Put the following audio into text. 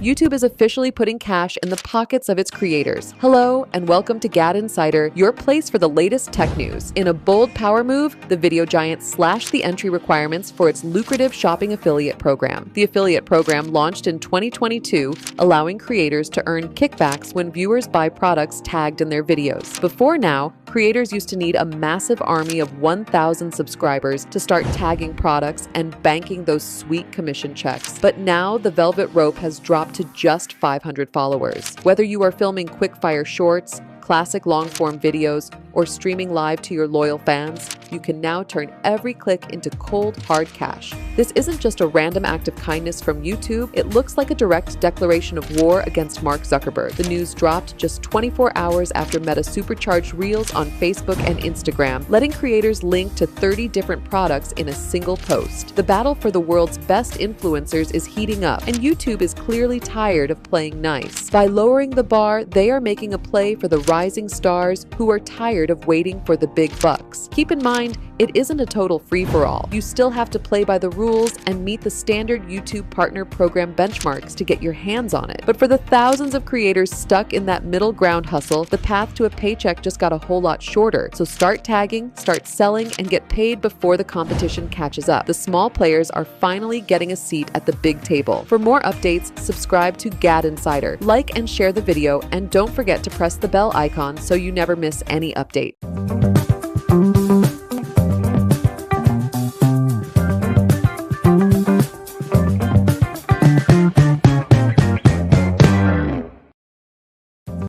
YouTube is officially putting cash in the pockets of its creators. Hello, and welcome to GadInsider, your place for the latest tech news. In a bold power move, the video giant slashed the entry requirements for its lucrative shopping affiliate program. The affiliate program launched in 2022, allowing creators to earn kickbacks when viewers buy products tagged in their videos. Before now, creators used to need a massive army of 1,000 subscribers to start tagging products and banking those sweet commission checks. But now the velvet rope has dropped to just 500 followers. Whether you are filming quick-fire shorts, classic long-form videos, or streaming live to your loyal fans, you can now turn every click into cold, hard cash. This isn't just a random act of kindness from YouTube, it looks like a direct declaration of war against Mark Zuckerberg. The news dropped just 24 hours after Meta supercharged Reels on Facebook and Instagram, letting creators link to 30 different products in a single post. The battle for the world's best influencers is heating up, and YouTube is clearly tired of playing nice. By lowering the bar, they are making a play for the rising stars who are tired of waiting for the big bucks. Keep in mind, it isn't a total free-for-all. You still have to play by the rules and meet the standard YouTube Partner Program benchmarks to get your hands on it. But for the thousands of creators stuck in that middle ground hustle, the path to a paycheck just got a whole lot shorter. So start tagging, start selling, and get paid before the competition catches up. The small players are finally getting a seat at the big table. For more updates, subscribe to GadInsider. Like and share the video, and don't forget to press the bell icon so you never miss any update.